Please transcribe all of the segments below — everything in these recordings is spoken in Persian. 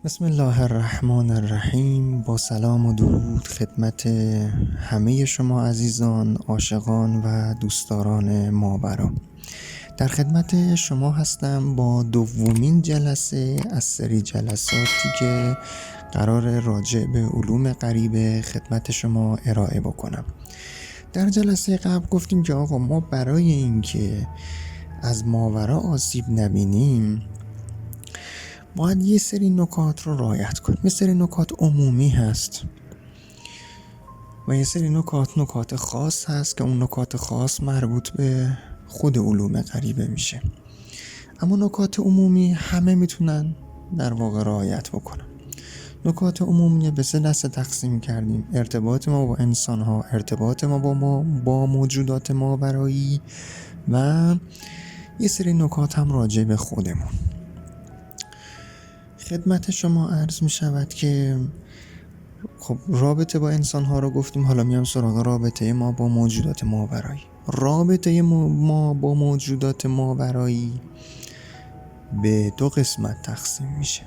بسم الله الرحمن الرحیم. با سلام و درود خدمت همه شما عزیزان، عاشقان و دوستداران ماورا. در خدمت شما هستم با دومین جلسه از سری جلساتی که قرار راجع به علوم غریبه خدمت شما ارائه بکنم. در جلسه قبل گفتیم که آقا ما برای اینکه از ماورا آسیب نبینیم باید یه سری نکات رو رعایت کنیم. یه سری نکات عمومی هست و یه سری نکات خاص هست که اون نکات خاص مربوط به خود علوم غریبه میشه. اما نکات عمومی همه میتونن در واقع رعایت بکنن. نکات عمومی به 3 دسته تقسیم کردیم: ارتباط ما با انسان ها، ارتباط ما با موجودات ماورایی و یه سری نکات هم راجع به خودمون. خدمت شما عرض می شود که خب رابطه با انسان ها رو گفتیم، حالا میام سراغ رابطه ما با موجودات ماورایی. رابطه ما با موجودات ماورایی به 2 قسمت تقسیم میشه.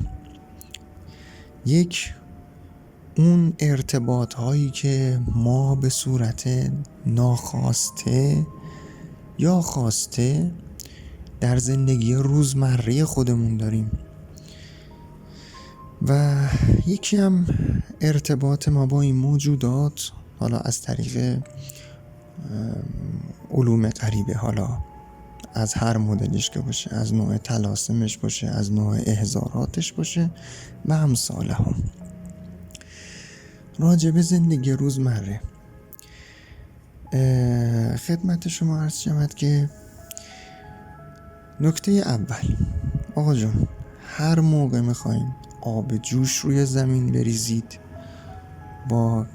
یک، اون ارتباط هایی که ما به صورت ناخواسته یا خواسته در زندگی روزمره خودمون داریم و یکی هم ارتباط ما با این موجودات، حالا از طریق علوم غریبه، حالا از هر مدلش که باشه، از نوع طلاسمش باشه، از نوع احضاراتش باشه و امثال هم. راجع به زندگی روزمره خدمت شما عرض شود که نکته اول، آقا جان هر موقع میخواین آب جوش روی زمین بریزید با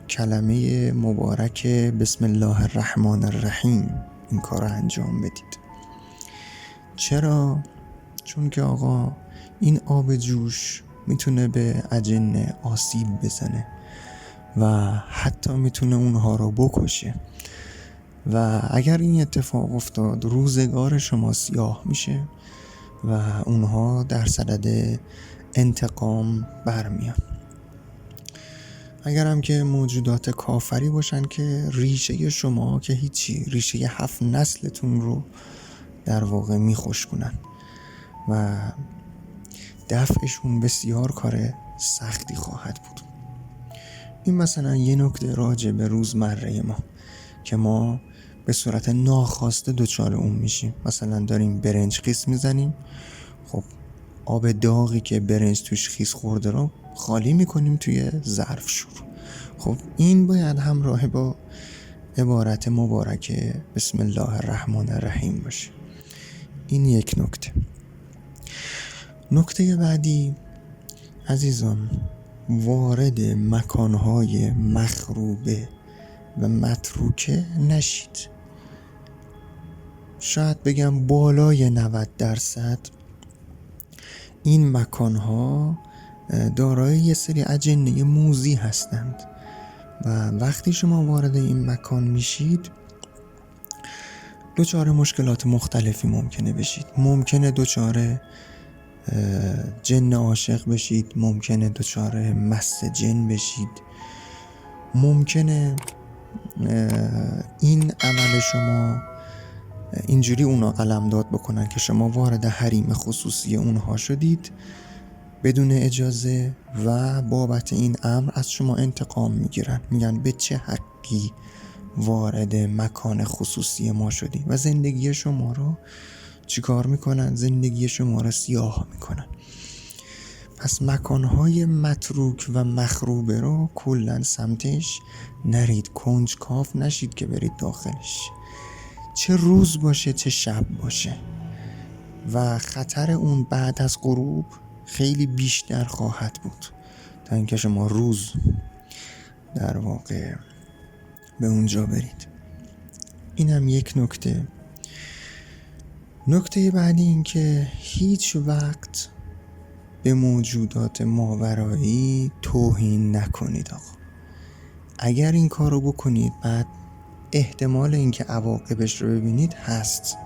کلمه مبارک بسم الله الرحمن الرحیم این کار رو انجام بدید. چرا؟ چون که آقا این آب جوش میتونه به اجنه آسیب بزنه و حتی میتونه اونها رو بکشه و اگر این اتفاق افتاد روزگار شما سیاه میشه و اونها در صدد انتقام برمیان. اگر هم که موجودات کافری باشن که ریشه شما که هیچی، ریشه 7 نسلتون رو در واقع میخشکنن و دفعشون بسیار کار سختی خواهد بود. این مثلا یه نکته راجع به روزمره ما که ما به صورت ناخواسته دچار اون میشیم. مثلا داریم برنج خیس میزنیم، خب آب داغی که برنج توش خیس خورده رو خالی میکنیم توی ظرف شور. خب این باید همراه با عبارت مبارک بسم الله الرحمن الرحیم باشه. این یک نکته. نکته بعدی عزیزان، وارد مکانهای مخروبه و متروکه نشید. شاید بگم بالای 90% این مکانها دارای یه سری اجنه موذی هستند و وقتی شما وارد این مکان میشید دچار مشکلات مختلفی ممکنه بشید. ممکنه دچار جن عاشق بشید، ممکنه دچار مس جن بشید، ممکنه این عمل شما اینجوری اونا قلمداد بکنن که شما وارد حریم خصوصی اونها شدید بدون اجازه و بابت این امر از شما انتقام میگیرن. میگن به چه حقی وارد مکان خصوصی ما شدی و زندگی شما رو چیکار میکنن؟ زندگی شما رو سیاه میکنن. پس مکانهای متروک و مخروبه رو کلن سمتش نرید، کنجکاو نشید که برید داخلش، چه روز باشه چه شب باشه و خطر اون بعد از غروب خیلی بیشتر خواهد بود تا اینکه شما روز در واقع به اونجا برید. اینم یک نکته. نکته بعدی این که هیچ وقت به موجودات ماورایی توهین نکنید. آقا اگر این کارو بکنید بعد احتمال اینکه عواقبش رو ببینید هست.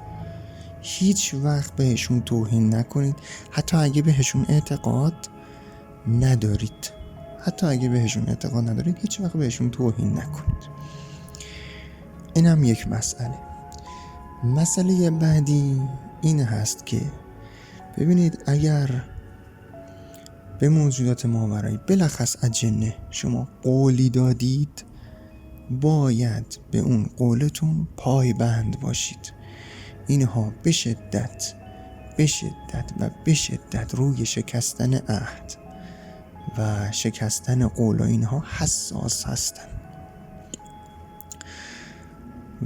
هیچ وقت بهشون توهین نکنید، حتی اگه بهشون اعتقاد ندارید. حتی اگه بهشون اعتقاد ندارید هیچ وقت بهشون توهین نکنید. این هم یک مسئله بعدی این هست که ببینید اگر به موجودات ماورایی بلخص اجنه شما قولی دادید، باید به اون قولتون پایبند باشید. اینها به شدت روی شکستن عهد و شکستن قول و اینها حساس هستن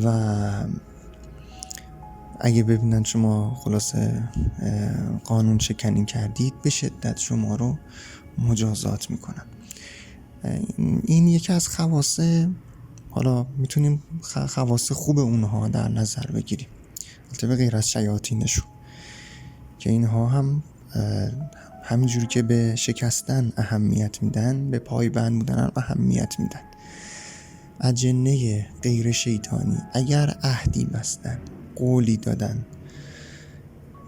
و اگه ببینن شما خلاصه قانون شکنی کردید به شدت شما رو مجازات میکنن. این یکی از خواص، حالا میتونیم خواص خوب اونها در نظر بگیریم، البته به غیر از شیاطینشون که اینها هم همینجوری که به شکستن اهمیت میدن به پایبند بودن هم اهمیت میدن. اجنه غیر شیطانی اگر عهدی بستن، قولی دادن،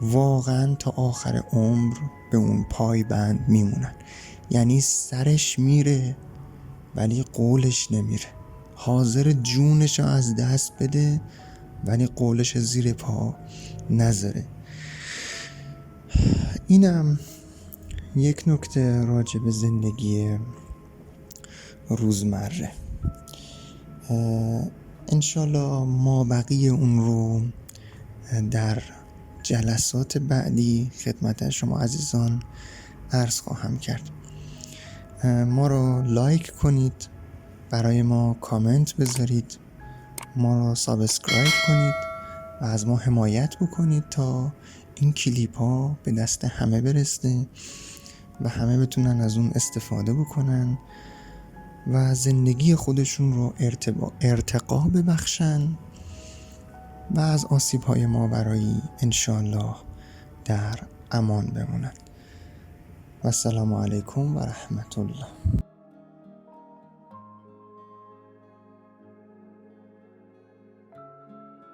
واقعا تا آخر عمر به اون پایبند میمونن. یعنی سرش میره ولی قولش نمیره، حاضر جونش رو از دست بده ولی قولش زیر پا نذاره. اینم یک نکته راجع به زندگی روزمره. انشالله ما بقیه اون رو در جلسات بعدی خدمت شما عزیزان عرض خواهم کرد. ما رو لایک کنید، برای ما کامنت بذارید، ما رو سابسکرایب کنید و از ما حمایت بکنید تا این کلیپ ها به دست همه برسه و همه بتونن از اون استفاده بکنن و زندگی خودشون رو ارتقا ببخشن و از آسیب های ماورایی انشالله در امان بمونن. و السلام علیکم و رحمت الله.